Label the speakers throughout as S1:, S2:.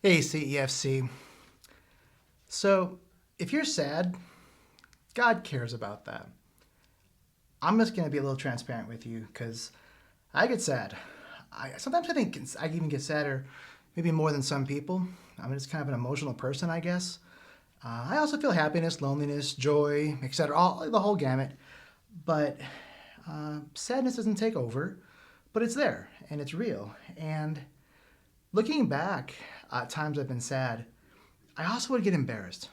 S1: Hey, CEFC. So, if you're sad, God cares about that. I'm just going to be a little transparent with you because I get sad. Sometimes I think I even get sadder, maybe more than some people. I'm just kind of an emotional person, I guess. I also feel happiness, loneliness, joy, etc., all the whole gamut. But sadness doesn't take over, but it's there and it's real. And looking back at times I've been sad, I also would get embarrassed.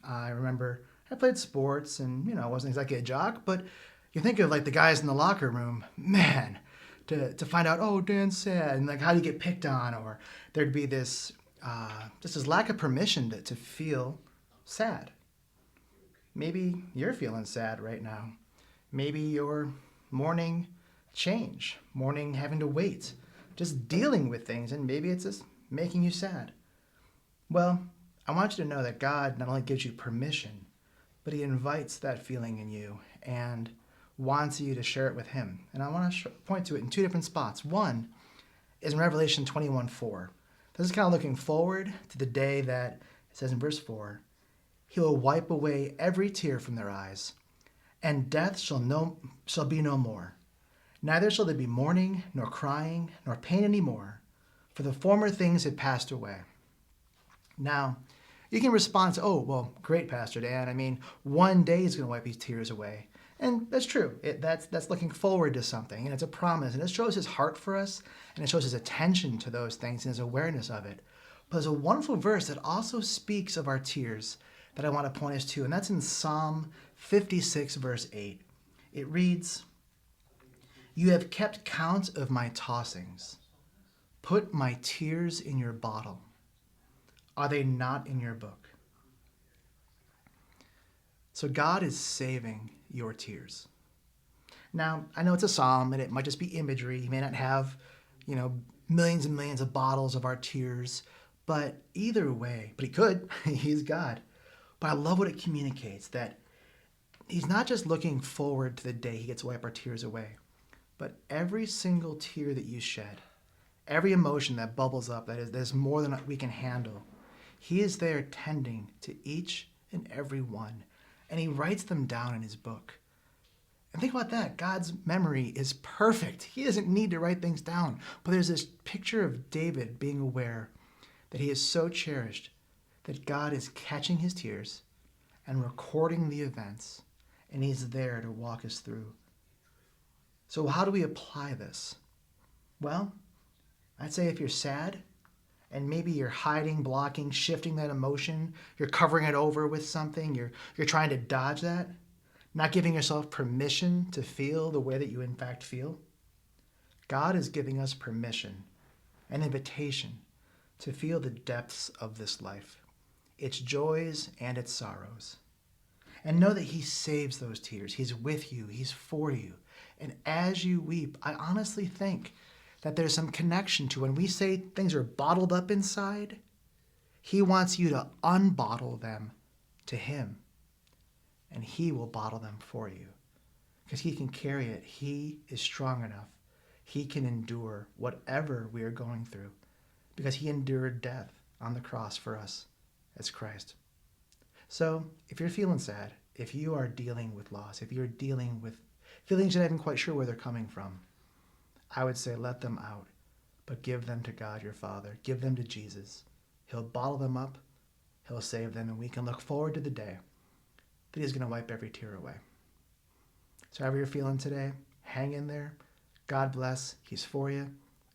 S1: I remember I played sports and, I wasn't exactly a jock, but you think of like the guys in the locker room, man, to find out, oh, Dan's sad, and like how do you get picked on, or there'd be just this lack of permission to feel sad. Maybe you're feeling sad right now. Maybe you're mourning change, mourning having to wait, just dealing with things, and maybe it's just making you sad. Well, I want you to know that God not only gives you permission, but He invites that feeling in you and wants you to share it with Him. And I want to point to it in two different spots. One is in Revelation 21:4. This is kind of looking forward to the day that it says in verse 4, He will wipe away every tear from their eyes, and death shall be no more. Neither shall there be mourning, nor crying, nor pain any more, for the former things had passed away. Now, you can respond to, oh, well, great, Pastor Dan. I mean, one day is going to wipe these tears away. And that's true. That's looking forward to something, and it's a promise, and it shows His heart for us, and it shows His attention to those things and His awareness of it. But there's a wonderful verse that also speaks of our tears that I want to point us to, and that's in Psalm 56, verse 8. It reads, You have kept count of my tossings. Put my tears in your bottle. Are they not in your book? So God is saving your tears. Now, I know it's a psalm and it might just be imagery. He may not have, you know, millions and millions of bottles of our tears, but either way, but He could, He's God. But I love what it communicates, that He's not just looking forward to the day He gets to wipe our tears away, but every single tear that you shed, every emotion that bubbles up, there's more than we can handle. He is there tending to each and every one, and He writes them down in His book. And think about that. God's memory is perfect. He doesn't need to write things down. But there's this picture of David being aware that he is so cherished that God is catching his tears and recording the events, and He's there to walk us through. So how do we apply this? Well, I'd say if you're sad, and maybe you're hiding, blocking, shifting that emotion, you're covering it over with something, you're trying to dodge that, not giving yourself permission to feel the way that you in fact feel. God is giving us permission, an invitation to feel the depths of this life, its joys and its sorrows. And know that He saves those tears. He's with you, He's for you. And as you weep, I honestly think that there's some connection to when we say things are bottled up inside, He wants you to unbottle them to Him, and He will bottle them for you because He can carry it. He is strong enough. He can endure whatever we are going through because He endured death on the cross for us as Christ. So if you're feeling sad, if you are dealing with loss, if you're dealing with feelings you're not even quite sure where they're coming from, I would say let them out, but give them to God your Father. Give them to Jesus. He'll bottle them up, He'll save them, and we can look forward to the day that He's going to wipe every tear away. So however you're feeling today, hang in there. God bless. He's for you,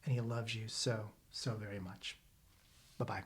S1: and He loves you so, so very much. Bye-bye.